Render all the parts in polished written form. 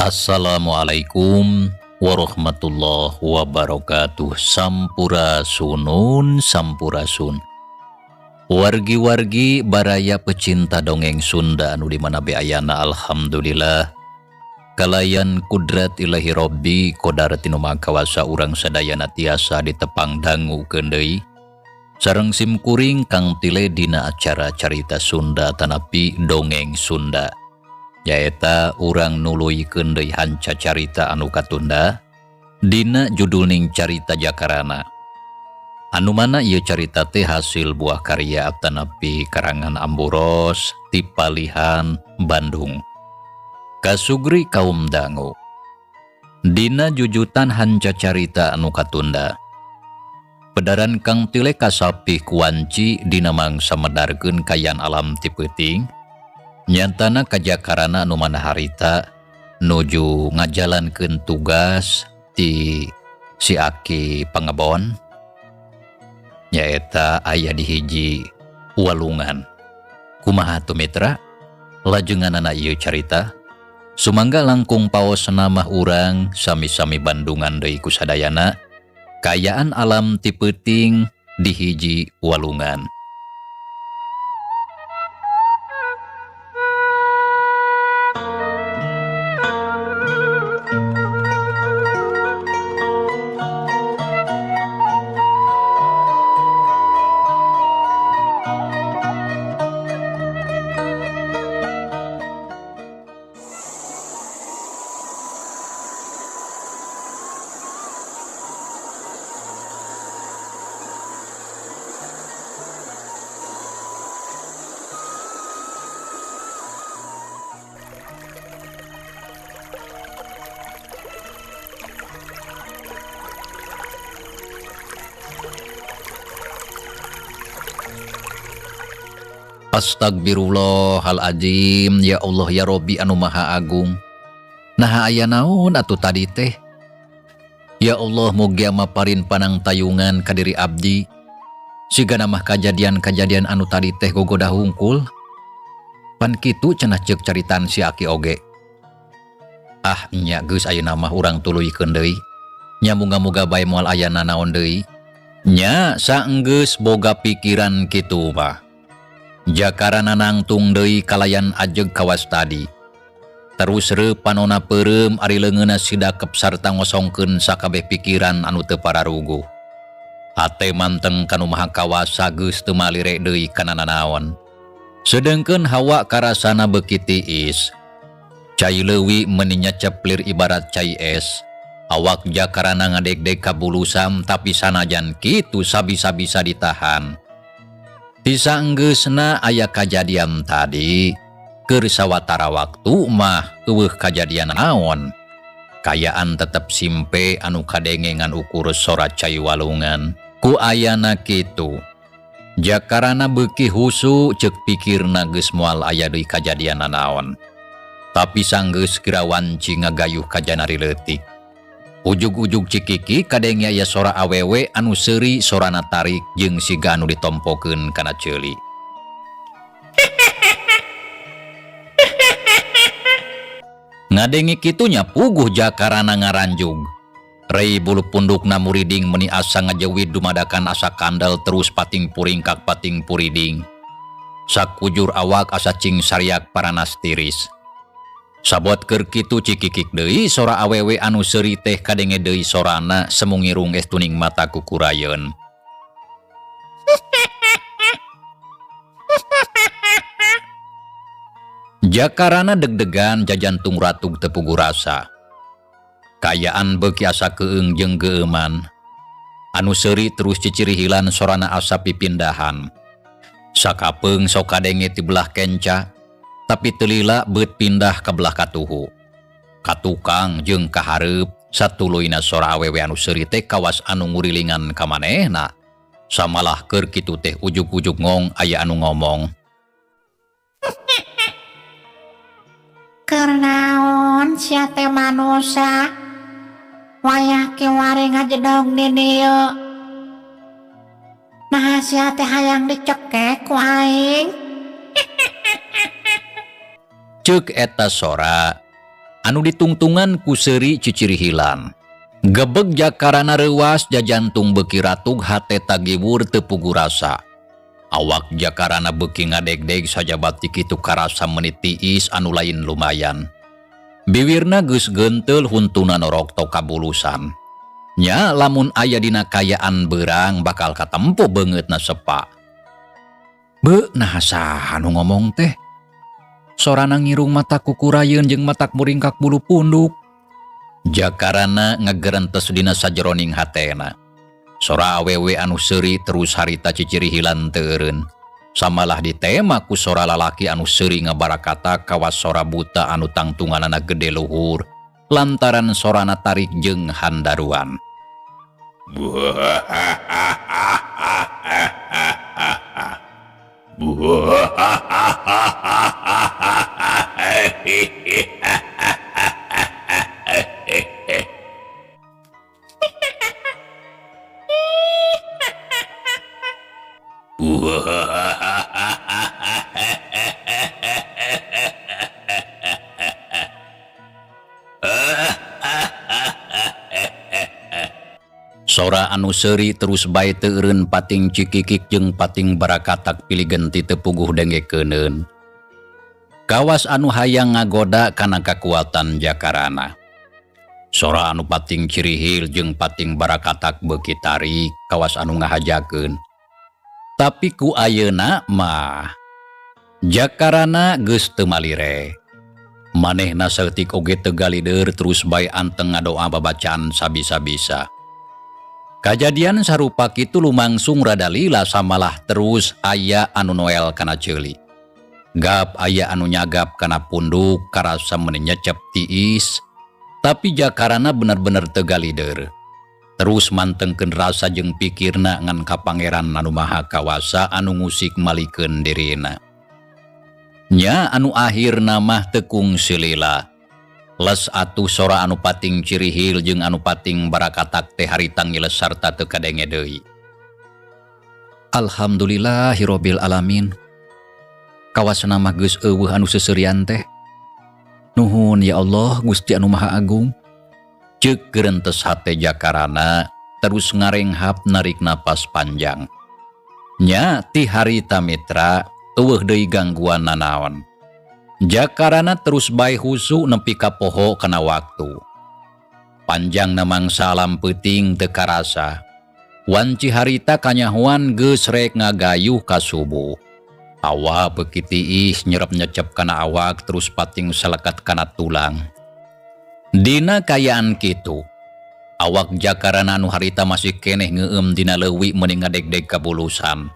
Assalamualaikum warahmatullahi wabarakatuh. Sampurasunun, sampurasun. Wargi-wargi baraya pecinta dongeng Sunda anu dimana beayana, alhamdulillah kalayan kudrat ilahi robbi qadar tinu makawasa urang sadayana tiasa ditepang dangu deui sareng simkuring kang tile dina acara carita Sunda tanapi dongeng Sunda. Yaeta urang nuluykeun deui hanca carita anu katunda dina judulning carita Jakarana. Anu mana ieu carita teh hasil buah karya atanapi karangan Amburos ti Palihan, Bandung. Kasugri kaum dangu. Dina jujutan hanca carita anu katunda. Pedaran kang tile kasapih kuanci dina mangsa medarkeun kayan alam ti peuting. Nyantana ka Jakarana anu mana harita nuju ngajalankeun tugas ti si Aki Pangebon nyaeta aya di hiji walungan. Kumaha tu mitra lajenganana ieu carita sumangga langkung paosna mah urang sami-sami Bandungan deui ku sadayana kayaan alam ti peuting di hiji walungan. Astagfirullahaladzim, ya Allah ya Robbi anu maha agung. Nah aya naon atuh tadi teh? Ya Allah mugia maparin panang tayungan ka diri abdi. Sigana mah kajadian-kajadian anu tadi teh gogodah hungkul. Pan kitu cenah ceuk caritan si Aki oge. Ah nya geus ayeuna mah urang tuluykeun deui. Nya muga-muga bae moal ayana naon deui. Nya saenggeus boga pikiran kitu mah. Jakarana nangtung deui kalayan ajeg kawas tadi. Terus panona peureum ari leungeunna sidakep sarta ngosongkeun sakabeh pikiran anu teu pararuguh. Hate manteng kanu maha kawasa geus teu malire deui kana nanaon. Sedengkeun hawa karasana beuki tiis. Cai leuwih meuninya ceplir ibarat cai es. Awak Jakarana ngadeg-deg ka bulusam tapi sanajan kitu sabisa-bisa ditahan. Bisa enggeusna aya kajadian tadi, keur sawatara waktu mah eueuh kajadian naon. Kayaan tetep simpe anu kadengengan ukur sora cai walungan. Ku ayana kitu. Jakarana beuki husu ceuk pikirna geus moal aya deui kajadian naon. Tapi sanggeus kira wanci ngagayuh ka janari leutik. Ujug-ujug cikiki kadenge aya sora awewe anu seuri sorana tarik jeung siga anu ditompokeun kana ceuli. Ngadenge kitunya puguh Jakarana ngaranjug. Rei bulu pundukna muriding meuni asa ngajeuwid dumadakan asa kandel terus pating puring kak pating puriding. Sakujur awak asa cing sariak paranas tiris. Sabot keur kitu cikikik deui sora awewe anu seuri teh kadenge deui sorana semungirung es tuning mata kukurayeun. Jakarana deg-degan jajantung ratug tepugu rasa. Kayaan beuki asa keung jeung geuman. Anu seuri terus cicirihilan sorana asa pipindahan. Sakapeung sok kadenge ti belah kenca, tapi telila beut pindah ka belah katuhu. Katukang jeung kahareup satuluyna sora awewe anu seuri teh kawas anu ngurilingan ka manehna. Samalah keur kitu teh ujug-ujug ngong aya anu ngomong. Kernaon sia teh manusia wayah kiwari ngajedog di dieu. Nah sia teh hayang dicekek ku aing. Ceuk eta sora anu ditungtungan ku seuri cicirihilan. Gebeg jakarana reuas jajantung beuki ratug hate tagibur teu pugu rasa. Awak jakarana beuki ngadeg-deg sajabat ti kitu karasa menit tiis anu lain lumayan. Bibirna geus genteul huntuna norokto kabulusan. Nya lamun aya dina kayaan beurang bakal katempo beungeutna sepa. Beu nah saha anu ngomong teh? Sorana ngirung mata kukurayeun jeung matak muringkak bulu punduk. Jakarana ngagerentes dina sajeroning hatena. Sora awewe anu seuri terus harita cicirihilan teu eureun. Samalah ditema ku sora lalaki anu seuri ngabarakata kawas sora buta anu tangtunganana gede luhur lantaran sorana tarik jeung handaruan. Sora anu seuri terus bae teu eureun pating cikikik jeung pating barakatak pilih genti teu puguh dengekeuneun. Kawas anu hayang ngagoda kana kakuatan jakarana. Sora anu pating cirihil jeung pating barakatak beuki tarik kawas anu ngahajakeun. Tapi ku ayeuna mah jakarana geus teu malire. Manehna saeutik oge teu galideur terus bae anteng ngadoa babacaan sabisa-bisa. Kajadian sarupa kitu lumangsung rada lila samalah terus aya anu noel kana ceuli. Gap aya anu nyagap kana punduk karasa meuni nyecep tiis, tapi jakarana bener-bener teu galideur. Terus mantengkeun rasa jeung pikirna ngan ka Pangeran anu Maha Kawasa anu ngusik malikeun dirina. Nya anu akhirna mah teu kungsi lila. Les atuh sora anu pating cirihil jeung anu pating barakatak teh harita ngiles sarta teu kadenge deui. Alhamdulillahirabbil alamin. Kawasana mah geus eueuh anu seseurian teh. Nuhun ya Allah Gusti anu Maha Agung. Ceuk geurentes hate jakarana terus ngarenghap narik napas panjang. Nya ti harita mitra eueuh deui gangguan nanaon. Jakarana terus bae husu nepi ka poho kana waktu. Panjang namang salam peuting teu karasa. Wanci harita kanyahoan geus rek ngagayuh ka subuh. Awa beuki tiis nyerep nyecep kana awak terus pating salekat kana tulang. Dina kayaan kitu, awak jakarana anu harita masih keneh ngeueum dina leuwih meuni ngadeg-deg kabulusan.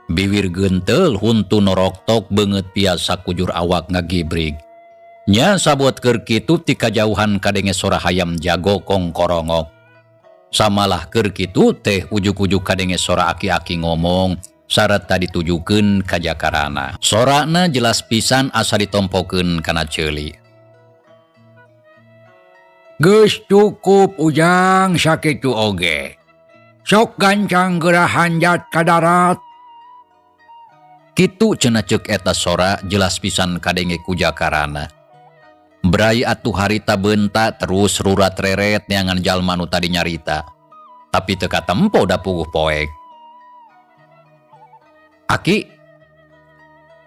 Bibir genteul huntu noroktok beungeut piasa kujur awak ngagibrig. Nya sabot keur kitu ti kajauhan kadenge sora hayam jago kongkorongok. Samalah keur kitu teh ujug-ujug kadenge sora aki-aki ngomong sareta ditujukeun ka jakarana. Sorana jelas pisan asa ditompokeun kana ceuli. Geus cukup ujang sakitu oge. Sok gancang geurah hanjat ka darat. Kitu cenah ceuk eta sora jelas pisan kadenge ku jakarana. Brai atuh harita beunta terus rurat reret neangan jalma nu tadi nyarita. Tapi teu katempo da puguh poek. Aki,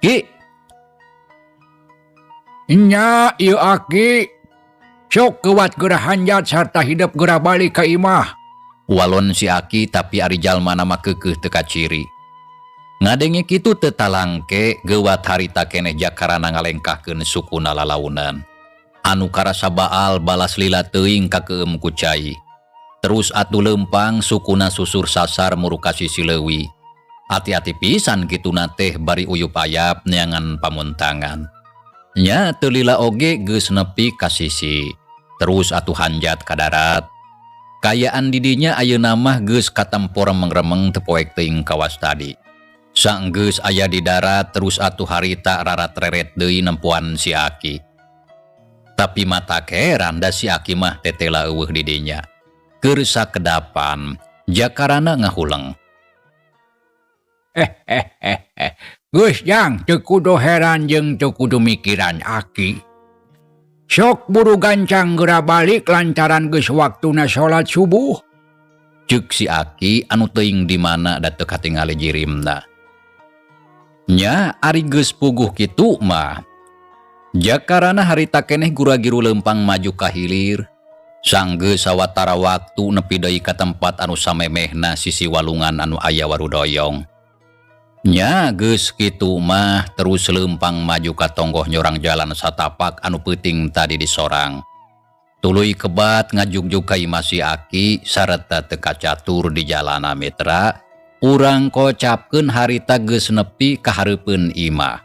Ki, Nya ieu Aki. Sok kewat geura hanjat sarta hidup geura balik ka imah. walon si Aki tapi ari jalma nama keukeuh teu kaciri. Ngadenge kitu teu talangke geuwat harita keneh Jakarana ngalengkahkeun sukuna lalaunan. Anu karasa baal balas lila teuing ka keueum ku cai. Terus atuh leumpang sukuna susur sasar murukasi si leuwi. Hati-hati pisan kituna teh bari uyup ayap neangan pamuntangan. Nya teu lila oge geus nepi ka sisi. Terus atuh hanjat ka darat. Kayaan didinya ayeuna mah geus katempor mengremeng teu poek teuing kawas tadi. Saenggeus aya di darat terus atuh harita rarat reret deui nempuan si Aki. Tapi mata keheran da si Aki mah tetela eueuh didinya. Keur sakedapan Jakarana ngahuleng. Geus jang teu kudu heran jeung teu kudu mikiran Aki. Sok buru gancang geura balik lantaran geus waktuna salat subuh. Ceuk si Aki anu teuing di mana da teu katingali jirimna. Nya ari geus puguh kitu mah Jakarana harita keneh gura-giru leumpang maju ka hilir. Sanggeus sawatara waktu nepi deui ka tempat anu samemehna sisi walungan anu aya warudoyong. Nya geus kitu mah terus leumpang maju ka tonggoh nyorang jalan satapak anu peuting tadi di sorang. Tuluy kebat ngajugjug ka imah si Aki sareta teu kacatur di jalana mitra. Urang kocapkeun harita geus nepi ka hareupeun imah.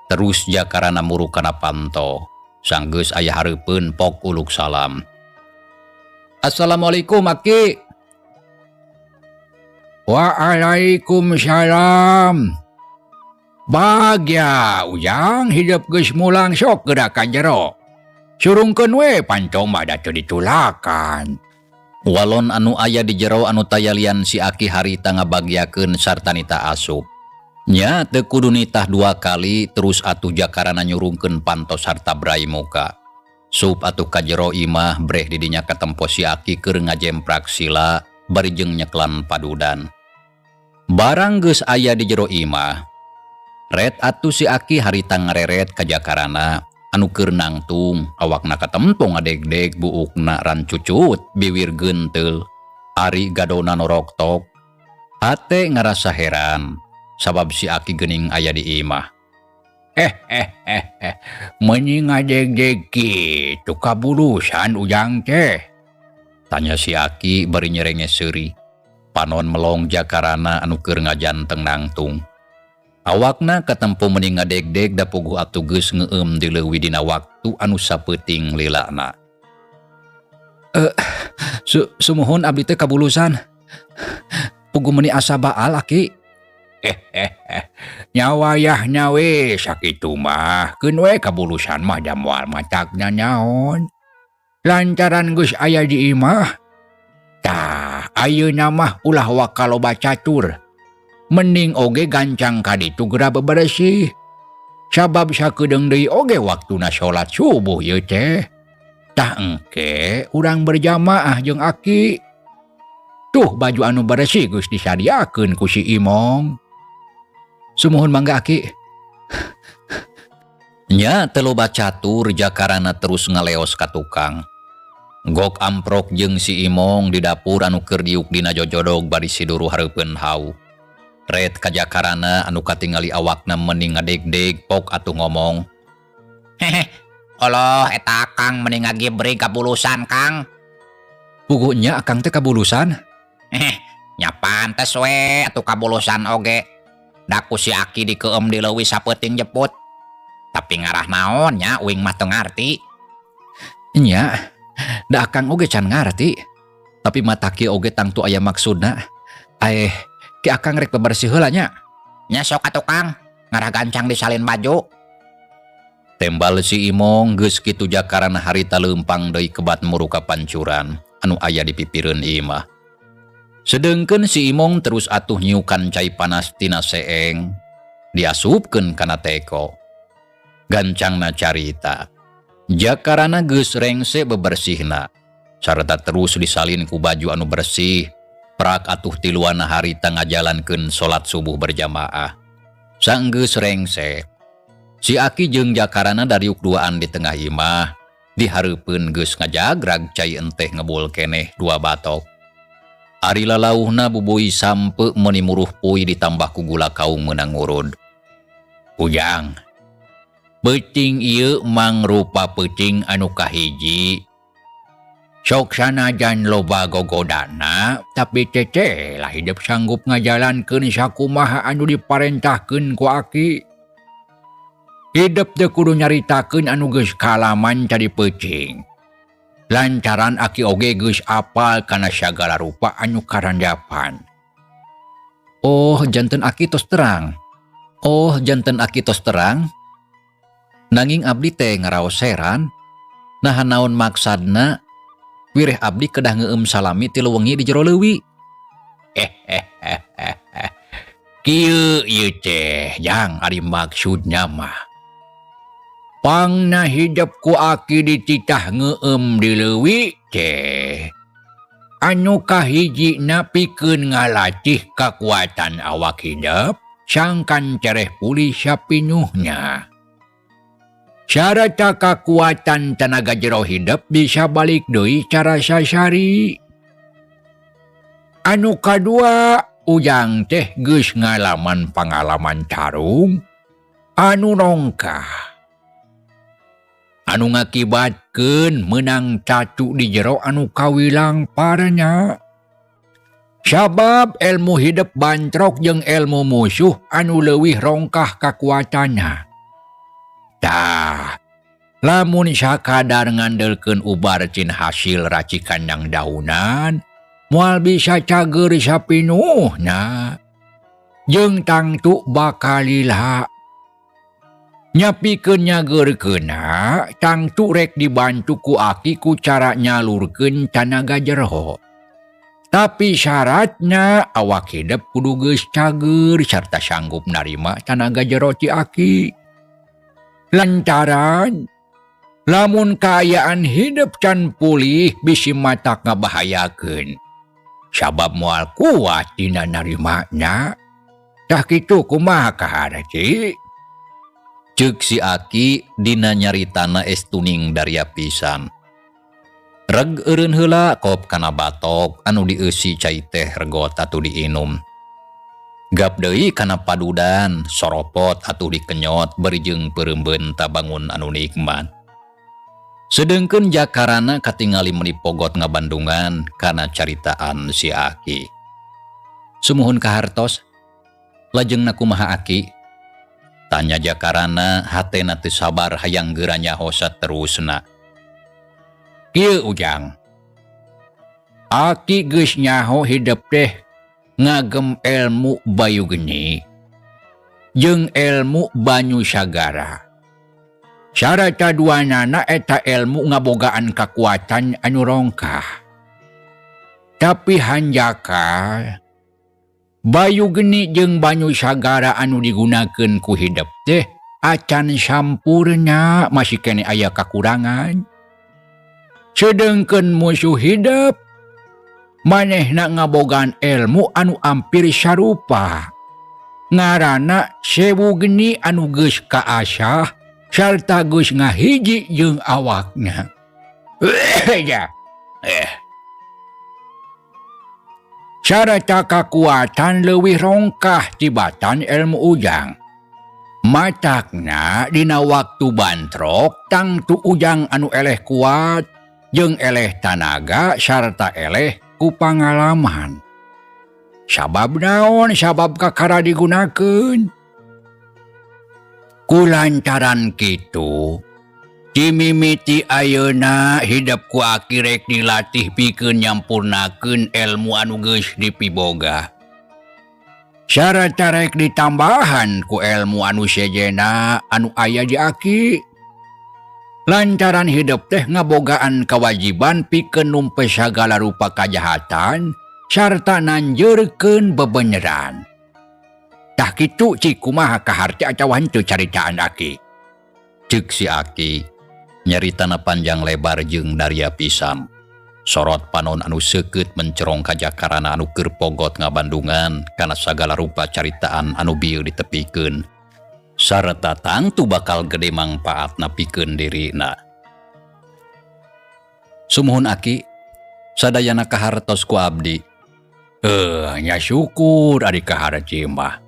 Terus Jakarana muru kana panto. Sanggeus aya hareupeun pok uluk salam. Assalamualaikum Aki. Waalaikumsalam. Bagya ujang hidup geus mulang sok geura ka jero. Surungkeun we pancoma da teu ditulakan. Walon anu aya di jero anu tayalian si Aki harita ngabagyakeun sarta nita asup. Nya teu kudu nitah 2 kali terus atuh Jakarana nyurungkeun pantos sarta brai muka. Sup atuh ka jero imah breh didinya katempo si Aki keur ngajemprak sila bari jeung nyeklan padudan. Barang geus aya di jero imah, ret atuh si Aki harita ngareret ka Jakarana anu keur nangtung awakna katempong ngadegdeg buukna ran cucut biwir genteul ari gadona noroktok. Hate ngarasa heran sabab si Aki geuning aya di imah. Meuni ngadegdeg kitu kabulusan ujang teh. Tanya si Aki bari nyerenge seuri. Panon melong Jakarana anu keur ngajanteng nangtung. Awakna katempo meuni ngadegdeg da puguh atuh geus ngeueum di leuwih dina waktu anu sapeuting lilana. Sumuhun abdi teh kabulusan. Puguh meuni asa baal Aki. Nyawayahna we sakitu mah keun we kabulusan mah da moal macakna nyaon. Lantaran geus aya di imah. Tah ayeuna mah ulah wakaloba catur. Mending oge gancang ka ditu geura bebersih. Sabab sakedeung deui oge waktuna salat subuh ieu teh. Tah engke urang berjamaah jeung Aki. Tuh baju anu bersih geus disadiakeun ku si Imong. Sumuhun mangga Aki. Nya teu loba catur Jakarana terus ngaleos ka tukang. Gok amprok jeung si Imong di dapur anu keur diuk dina jojodog bari siduru hareupeun hau. Ret ka Jakarana anu katingali awakna meuni ngadegdeg pok atuh ngomong. Allah eta Kang meuni ngagibrig kabulusan Kang. Puguhnya akang teh kabulusan. Nya pantes we atuh kabulusan oge. Daku si Aki dikeueum di leuwih sapeuting jeput. Tapi ngarah naon nya uing mah teu ngarti. Nya, da akang oge can ngarti. Tapi mata kieu oge tangtu aya maksudna. Ki akang rek bebersih heula nya. Nya sok atuh Kang, ngarah gancang disalin baju. Tembal si Imong geus kitu Jakarana harita leumpang deui kebat muru ka pancuran anu aya di pipireun imah. Sedengkeun si Imong terus atuh nyiukan cai panas tina seeng, diasupkeun kana teko. Gancangna carita. Jakarana geus rengse bebersihna, sarta terus disalin ku baju anu bersih. Prak atuh tiluana harita ngajalankeun salat subuh berjamaah. Sanggeus rengsek. Si Aki jeung Jakarana dariuk duaan di tengah imah, dihareupeun geus ngajagrag cai enteh ngebul keneh 2 batok. Ari lalauhna bubui sampe meuni muruh puy ditambah ku gula kaung meunang ngurud. Ujang, peuting ieu mangrupa peuting anu kahiji. Sok sanajan loba gogodana, tapi cece lah hidup sanggup ngajalankeun sakumaha anu diparentahkeun ku Aki. Hidup teu kudu nyaritakeun anu geus kalaman cari peucing. Lantaran Aki oge geus apal kana sagala rupa anu karandapan. Oh, janten Aki tos terang. Nanging abdi teh ngaraoseran, naha naon maksadna wireh abdi kedah ngeueum salami ti lewengi di jero leuwi. Kieu ieu teh jang ari maksudnya mah. Pangna hidup ku Aki dititah ngeueum di leuwi teh. Anu kahijina pikeun ngalatih kakuatan awak hidup sangkan cereh pulih sapinuhnya. Syarat kakuatan tenaga jero hidup bisa balik deui cara sasari. Anu kadua, Ujang teh geus ngalaman pangalaman tarung anu rongkah. Anu ngakibatkeun menang cacu di jero anu kawilang paranya. Sabab ilmu hidup bantrok jeung ilmu musuh anu leuwih rongkah kakuatanna. Tah, lamun sakadar ngandelkeun ubar cin hasil racikan yang daunan, moal bisa cager sapinuhna. Jeung tangtu bakal lila. Nyapikeun nyageurkeunna, tangtu rek dibantu ku Aki ku cara nyalurkeun tanaga jero. Tapi syaratnya awak hidup kudu geus cager sarta sanggup narima tanaga jero ti Aki. Lantaran lamun kaayaan hidup can pulih bisi matak ngabahayakeun. Sabab moal kuat dina narimanya. Tah kitu kumaha kahara ci? Ceuk si Aki dina nyaritana estuning daria pisan. Reg eureun heula kop kana batok anu dieusi cai teh regot atuh diinum. Gap deui kana padudan, soropot atuh dikenyot berijeng pereumbeun tabangun anu nikmat. Sedengkeun Jakarana katingali meuni pogot ngabandungan kana caritaan si Aki. Sumuhun kahartos, lajengna kumaha Aki? Tanya Jakarana hatena teu sabar hayang geura nyaho saterusna. Kieu Ujang. Aki geus nyaho hidup teh ngagem ilmu bayu geni jeung ilmu banyu sagara. Syarat kaduanana eta ilmu ngabogaan kakuatan anu rongkah. Tapi hanjaka bayu geni jeung banyu sagara anu digunakeun ku hidup teh acan sampurna masih kene aya kakurangan. Sedengkeun musuh hidup manehna ngabogaan ilmu anu ampir sarupa. Ngaranna sewu geni anu geus kaasah sarta geus ngahiji jeung awakna. Sarata kakuatan leuwih rongkah tibatan ilmu Ujang. Matakna dina waktu bantrok tangtu Ujang anu eleh kuat jeung eleh tanaga sarta eleh ku pangalaman. Sabab naon? Sabab kakara digunakeun. Kulantaran kitu, timimiti ayeuna hidup ku Aki rek dilatih pikeun nyampurnakeun ilmu anu geus dipiboga. Sarata rek ditambahan ku ilmu anu sejena anu aya di Aki. Lantaran hidup teh ngabogaan kewajiban pikeun numpe sagala rupa kajahatan sarta nanjeurkeun bebeneran. Tah kitu cik kumaha kaharti acawan teu caritaan Aki. Ceuk si Aki nyaritana panjang lebar jeung daria pisan. Sorot panon anu seukeut mencerong ka Jakarana anu keur pogot ngabandungan kana sagala rupa caritaan anu bieu ditepikeun sareta tangtu bakal gede mangpaatna pikeun dirina. Sumuhun Aki, sadayana kahartos ku abdi. Nya syukur ari kaharji mah.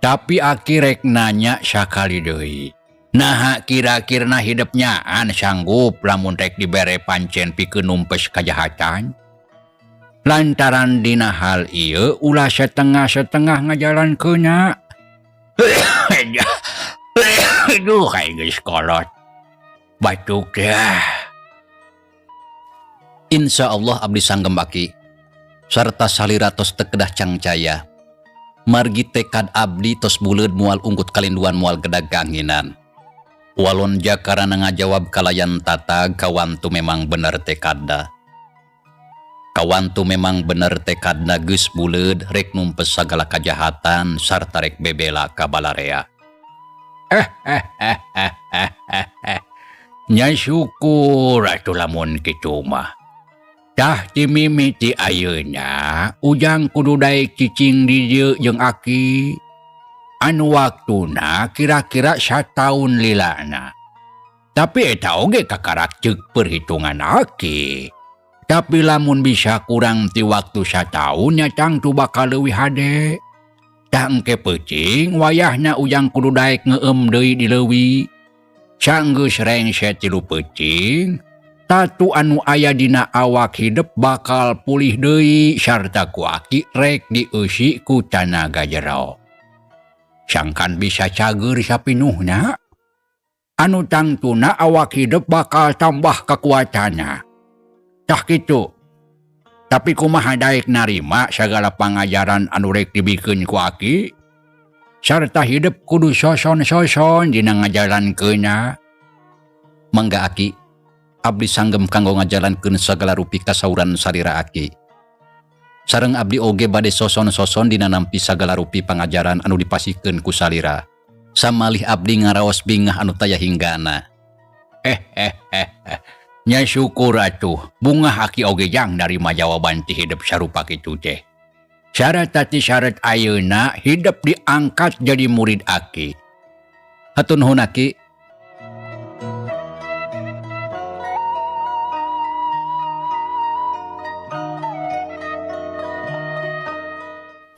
Tapi Aki rek nanya sakali deui. Nah kira-kirana hidupnyaan sanggup lamun rek dibere pancen pikeun numpes kajahatan? Lantaran dina hal ieu ulah setengah-setengah ngajalankeunna. Aduh, kayak geus kolot. Batuk dah. Insya Allah abdi sanggem Aki, sarta salira tos teu kedah cangcaya. Margi tekad abdi tos buleud moal ungkut kalinduan moal gedag kaanginan. Walon jakarana ngajawab kalayan tatag kawantu memang bener tekadna. Kawantu memang bener tekadna geus buleud rek numpes sagala kajahatan sarta rek bebela ka balarea. Nya syukur atuh lamun kitu mah. Tah timimiti ayeuna ujang kudu daek cicing di dieu jeung Aki. Anu waktuna kira-kira 1 taun lilana. Tapi eta oge kakarak ceuk perhitungan Aki. Tapi lamun bisa kurang ti waktu 1 taun nya tangtu bakal leuwih hade. Tah engke peucing wayahna ujang kudu daek ngeueum deui di leuwih. Sanggeus rengset 3 peucing, tatu anu aya dina awak hidup bakal pulih deui sarta ku Aki rek dieusi ku tanaga jero. Sangkan bisa cager sapinuhna. Anu tangtuna awak hidup bakal tambah kekuatanna. Tah kitu. Tapi kumaha daek narima sagala pangajaran anu rek dibikeun ku Aki? Sarta hidup kudu soson-soson dina ngajalankeunna. Mangga Aki, abdi sanggem kanggo ngajalankeun sagala rupi kasauran salira Aki. Sareng abdi oge bade soson-soson dina nampi sagala rupi pangajaran anu dipasikeun ku salira. Samalih abdi ngaraos bingah anu taya hinggana. Nya syukur atuh, bungah Aki oge jang narima jawaban ti hidup sarupa kitu teh. Syarat tati syarat ayeuna hidup diangkat jadi murid Aki. Hatur nuhun Aki.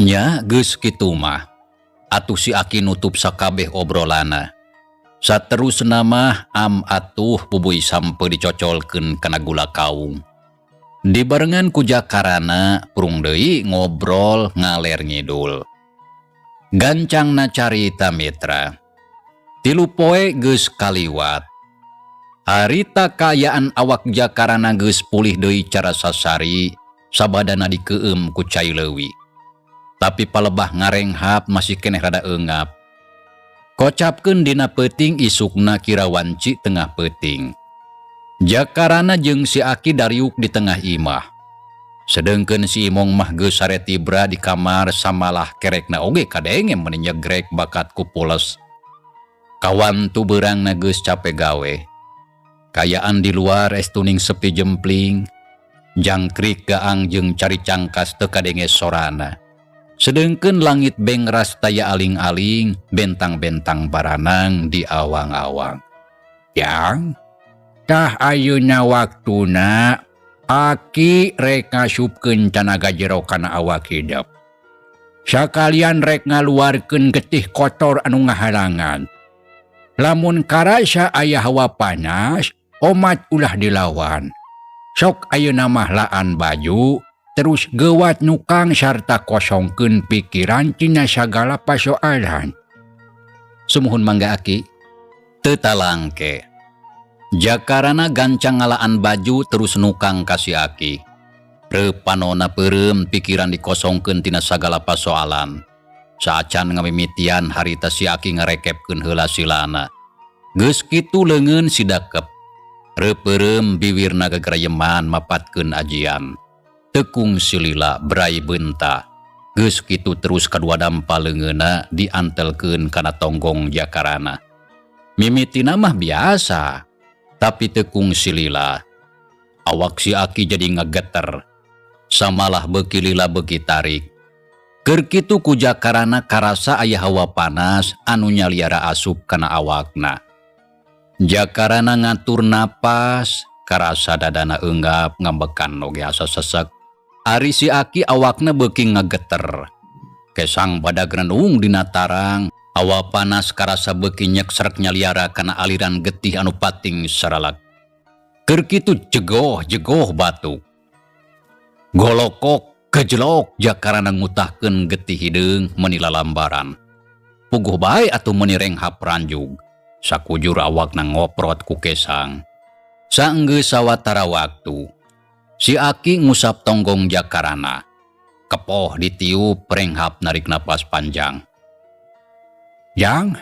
Nya geus kitu mah. Atuh si Aki nutup sakabeh obrolana. Saterusna mah atuh bubuy sampe dicocolkeun kana gula kaung. Dibarengan ku jakarana urung deui ngobrol ngaler ngidul. Gancangna carita mitra. 3 poe geus kaliwat. Harita kayaan awak jakarana geus pulih deui cara sasari sabadana dikeueum ku cai leuwih. Tapi palebah ngarenghap masih keneh rada eungap. Kocapkeun dina peuting isukna kira wanci tengah peuting. Jakarana jeung si Aki dariuk di tengah imah. Sedengkeun si Imong mah geus sare tibra di kamar samalah kerekna oge kadenge meni nyegrek bakat ku pules. Kawan tu beurangna geus cape gawe. Kayaan di luar estuning sepi jempling. Jangkrik gaang jeung cari cangkas teu kadenge sorana. Sedengkeun langit bengras taya aling-aling, bentang-bentang baranang di awang-awang. Yang tah ayeuna waktuna Aki rek ngasupkeun tanaga jero kana awak hidup. Sakalian rek ngaluarkeun getih kotor anu ngahalangan. Lamun karasa aya hawa panas, omat ulah dilawan. Sok ayeuna mah laan baju, terus gewat nukang sarta kosongkeun pikiran tina sagala pasoalan. Sumuhun mangga Aki. Teu talangke. Jakarana gancang ngalaan baju terus nukang ka si Aki. Repanona peureum pikiran dikosongkeun tina sagala pasoalan. Saacan ngamimitian harita si Aki ngarekepkeun heula silana. Geus kitu leungeun si dakep. Repeureum biwirna gegerayeman mapatkeun ajian. Tekung silila berai benta. Geus kitu terus kadua dampa leungeunna diantelkeun kana tonggong jakarana. Mimitina mah biasa, tapi tekung silila. Awak si Aki jadi ngageter. Samalah beuki lila beuki tarik. Keur kitu ku Jakarana karasa aya hawa panas anu nyaliara asup kana awakna. Jakarana ngatur napas, karasa dadana enggap ngambekan oge asa sesek. Ari si Aki awakna beuki ngageter. Kesang badag renung dina tarang, hawa panas karasa beuki nyeksrek nyaliara kana aliran getih anu pating saralak. Keur kitu jegoh batuk. Golokok kejelok Jakarana ngutahkeun getih hideung menila lambaran. Puguh bae atuh meuni renghap ranjug. Sakujur awakna ngoprot ku Kesang. Saenggeus sawatara waktu, si Aki ngusap tonggong Jakarana. Kepoh ditiup renghap narik napas panjang. Jang,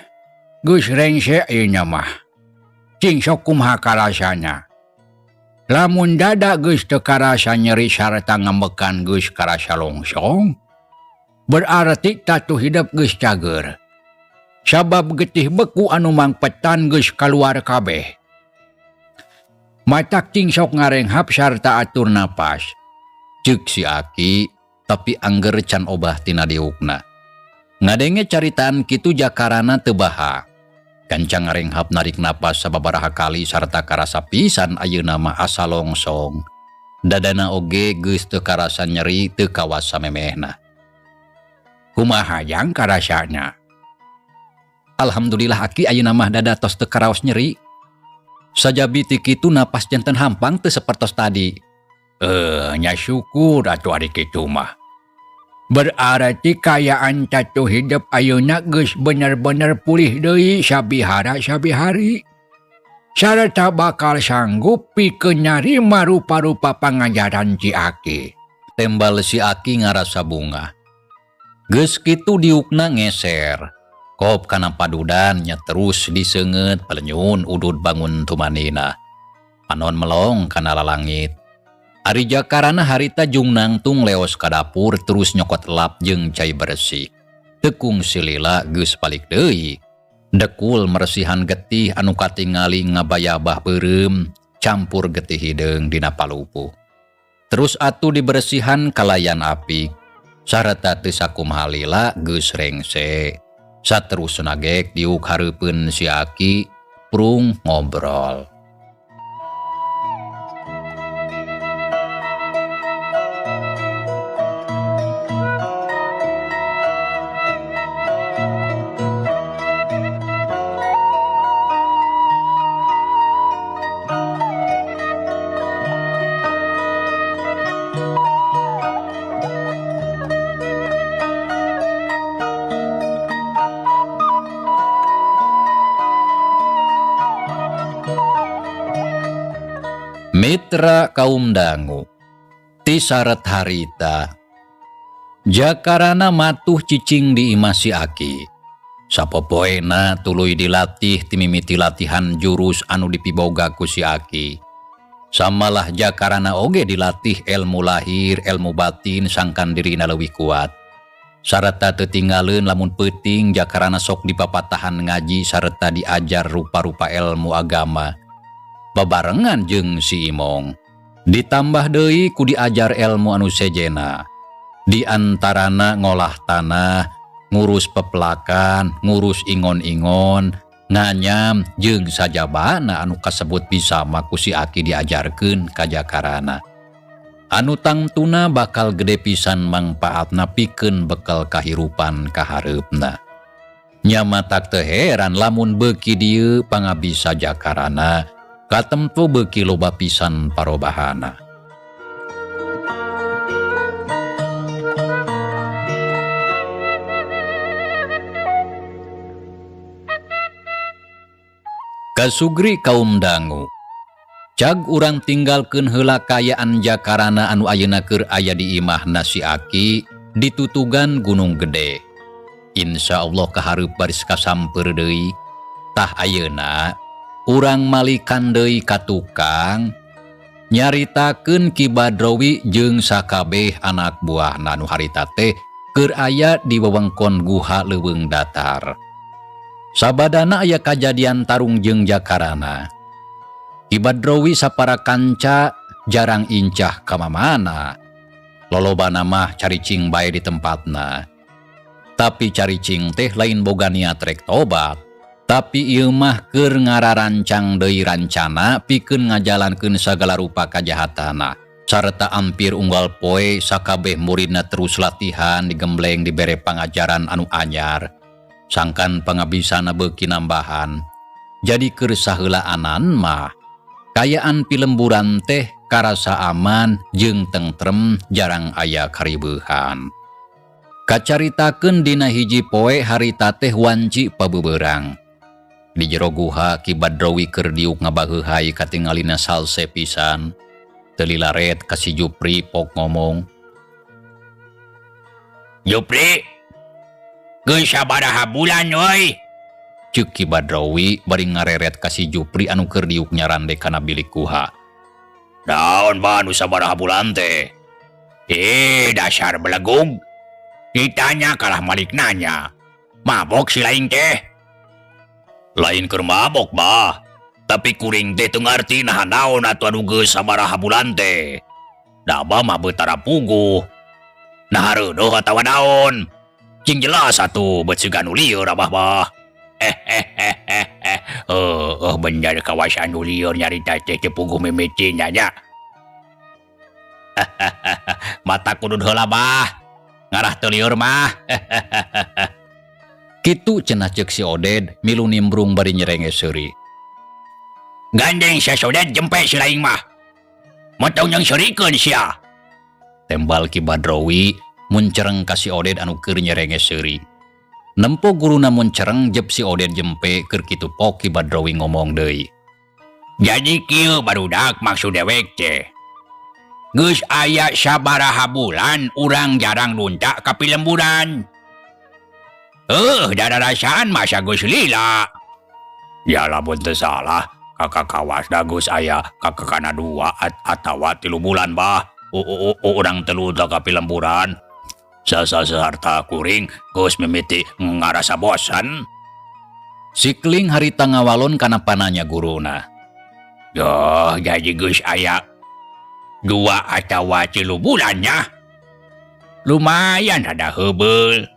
geus rengse ieu nya mah. Cing sok kumaha karasana. Lamun dada geus teu karasa nyeri sarta ngambekan geus karasa longsong, berarti tatu hidup geus cager. Sabab getih beku anu mangpetan geus kaluar kabeh. Matak cing sok ngarenghap sarta atur napas. Ceuk si Aki, tapi angger can obah tina diukna. Ngadenge caritaan kitu Jakarana teu baha. Gancang ngarenghap narik napas sababaraha kali sarta karasa pisan ayeuna mah asa longsong. Dadana oge geus teu karasa nyeri teu kawas samemehna. Kumaha jang karasana? Alhamdulillah Aki ayeuna mah dada tos teu karaos nyeri. Sajabi ti kitu napas janten hampang teu sapertos tadi. Nya syukur atuh ari kitu mah. Berarti kayaan tatu hidup ayeuna geus bener-bener pulih deui sabihara sabihari. Sarta bakal sanggup pikeun nyarima rupa-rupa pangajaran si Aki. Tembal si Aki ngarasa bunga. Geus kitu diukna ngeser. Kop kana padudan nya terus diseungeut palenyun udud bangun tumanina. Panon melong kana lalangit. Ari Jakarana harita jung nangtung leos ka dapur terus nyokot lap jeung cai bersih. Tekung silila geus balik deui. Dekul meresihan getih anu katingali ngabayabah beureum campur getih hideung dina palupu. Terus atuh diberesihan kalayan api. Sarta teu sakumaha lila geus rengse. Saterusna gek diuk hareupeun si Aki prung ngobrol. Mitra kaum dangu ti saret harita Jakarana matuh cicing di imah si Aki. Sapopoena tuluy dilatih ti mimiti latihan jurus anu dipiboga ku si Aki. Samalah Jakarana oge dilatih ilmu lahir ilmu batin sangkan dirina leuwih kuat. Sarta teu tinggaleun lamun peuting Jakarana sok dipapatahan ngaji sarta diajar rupa-rupa ilmu agama. Babarengan jeung si Imong. Ditambah deui ku diajar ilmu anu sejena. Di antarana ngolah tanah, ngurus pepelakan, ngurus ingon-ingon, nganyam jeung sajabana anu kasebut bisa maku si Aki diajarkeun ka Jakarana. Anu tangtuna bakal gede pisan mangpaatna pikeun bekal kahirupan kahareupna. Nya matak teu heran lamun beuki dieu pangabisa Jakarana katempo beuki loba pisan parobahana. Kasugri kaum dangu. Cag urang tinggalkeun heula kayaan Jakarana anu ayeuna keur aya di imahna si Aki ditutugan Gunung Gede. Insyaallah kahareup baris kasamper deui. Tah ayeuna urang malikan deui ka tukang nyaritakeun Ki Badrowi jeung sakabeh anak buahna anu harita teh keur aya di wewengkon guha leuweung datar. Sabadana aya kajadian tarung jeung Jakarana. Ki Badrowi sapara kanca jarang incah ka mamana. Lolobana mah caricing bae di tempatna. Tapi caricing teh lain boga niat rek tobat. Tapi ieu mah keur ngararancang deui rancana pikeun ngajalankeun sagala rupa kajahatana. Sarta ampir unggal poe sakabeh muridna terus latihan digembleng dibere pangajaran anu anyar. Sangkan pangabisana beuki nambahan. Jadi keur saheulaan mah kayaan pilemburan teh karasa aman jeung tentrem jarang aya karibeuhan. Kacaritakeun dina hiji poe harita teh wanci pabeberang. Di jero guha Ki Badrowi keur diuk ngabaheuhai katingalina salse pisan. Teu lilaret ka si Jupri pok ngomong. Jupri, geus sabaraha bulan euy? Ceuk Ki Badrowi bari ngareret ka si Jupri anu keur diuk nyarande kana bilik guha. Daon ba anu sabaraha bulan teh? Dasar belegug. Ditanya kalah malik nanya. Mabok si lain teh? Lain keur mabok bah. Tapi kuring teh teu ngarti naha naon atuh anu geus sabaraha bulan teh. Da abah mah beutara puguh. Nah reueuh atawa naon? Cing jelas atuh beut siga anu lieur abah bah. Bener kawasan anu lieur nyarita teh teu puguh mimiti nya. Mata kudu heula bah. Ngarah teu lieur mah. Kitu cenah ceuk si Oded milu nimbrung bari nyerenge seuri. Gandeng sia Oded jempe si laing mah. Motong yang serikeun sia. Tembal Ki Badrowi mun cereng ka si Oded anu keur nyerenge seuri. Nempo guruna mun cereng jep si Oded jempe keur kitu pok Ki Badrowi ngomong deui. Jadi kieu barudak maksud dewek teh. Geus aya sabaraha bulan urang jarang lunta ka pilemburan. Dararasaan masa geus lila. Ya lamun teu salah, kakak kawas da geus aya kakekana 2 atawa 3 bulan bah. Urang teu lunta ka pilemburan. Sarta kuring geus mimiti ngarasa bosan. Si Kling harita ngawalon kana pananya guruna. Yoh, jadi geus aya 2 atawa 3 bulannya. Lumayan ada heubeul.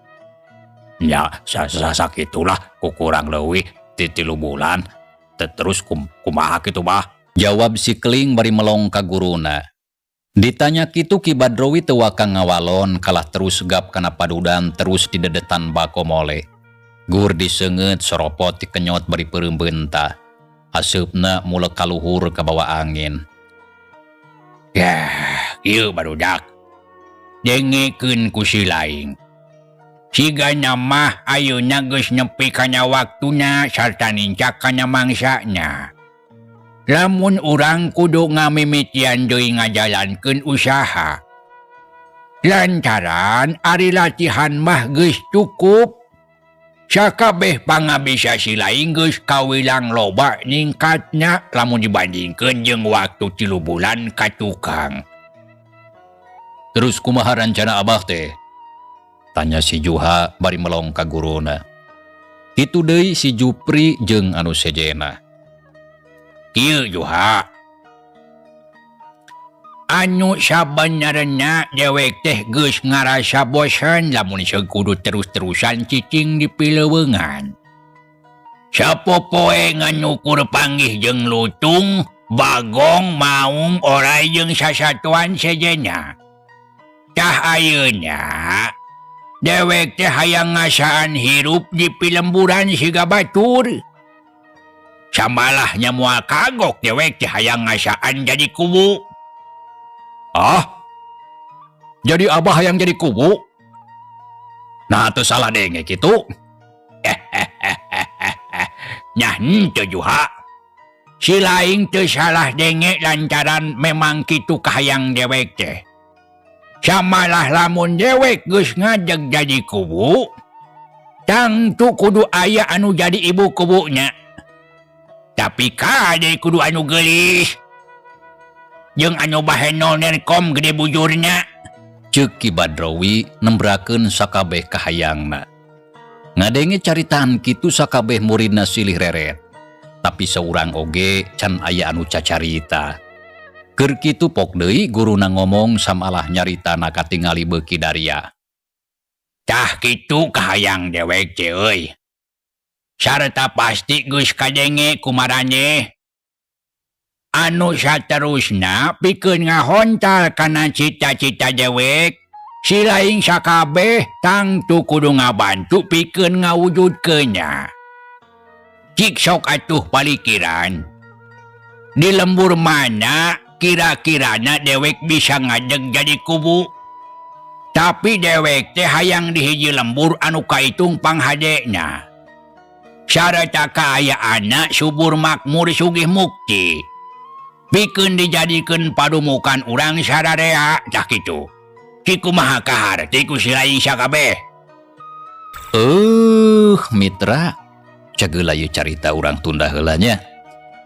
Ya, sakitulah kukurang leuwih 3 bulan. Terus kumaha kitu bah? Jawab si Kling bari melong ka guruna. Ditanya kitu Ki Badrowi teu waka ngawalon kalah terus gap kana padudan terus didedetan bako mole. Gur diseungeut soropot dikenyot bari peureumbeun tah. Haseupna mulek kaluhur ka bawah angin. Yah, ieu barudak. Dengekeun ku si laing. Sigana mah ayeuna geus nepi kana waktuna sarta nincak kana mangsana. Lamun urang kudu ngamimitian deui ngajalankeun usaha. Lantaran ari latihan mah geus cukup. Sakabeh pangabisa si laing geus kawilang loba ningkatna lamun dibandingkeun jeung waktu 3 bulan ka tukang. Terus kumaha rancana abah teh? Tanya si Juha bari melong ka guruna. Kitu deui si Jupri jeung anu sejena. Ieu Juha. Anu sabenerna dewek teh geus ngarasa bosan lamun kudu terus-terusan cicing di pileuweungan. Sapopoe nganukur panggih jeung lutung, bagong, maung, oray jeung sasatuan sejena. Tah ayeuna dewek teh hayang ngasaan hirup di pilemburan siga batur. Samalah nyamual kagok dewek teh hayang ngasaan jadi kubu. Ah? Jadi abah hayang jadi kubu? Nah teu salah denge kitu. Nyah henteu Juha. Si laing teu salah denge lantaran memang kitu kahayang dewek teh. Samalah lamun dewek geus ngajeg jadi kubu, tangtu kudu aya anu jadi ibu kubunya. Tapi kade kudu anu geulis. Jeung anu bahenol nerkom gede bujurnya. Ceuk Ki Badrowi nembrakeun sakabeh kahayangna. Ngadenge caritaan kitu sakabeh muridna silih reret. Tapi saurang oge can aya anu cacarita. Keur kitu pok deui guruna ngomong samalah nyaritana katingali beuki Daria. Tah kitu kahayang dewek euy. Sarta pasti geus kadenge kumaranye. Anu saterusna pikeun ngahontal kana cita-cita dewek, si laing sakabeh tangtu kudu ngabantu pikeun ngawujudkeunnya. Cik sok atuh palikiran. Di lembur mana kira-kirana dewek bisa ngadeg jadi kubu? Tapi dewek teh hayang di hiji lembur anu kaitung panghadena. Sarata kaayaanna subur makmur sugih mukti. Pikeun dijadikeun padumukan urang sadarea cak kitu. Kiku maha kaharti ku si lain sakabeh. Mitra, cageulayu carita urang tunda heula nya.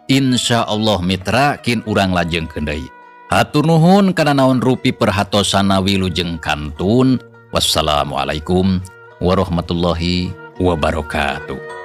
Insya Allah mitra kin urang lajengkeun deui. Hatur nuhun kana naon rupi perhatosana wilujeng kantun. Wassalamualaikum warahmatullahi wabarakatuh.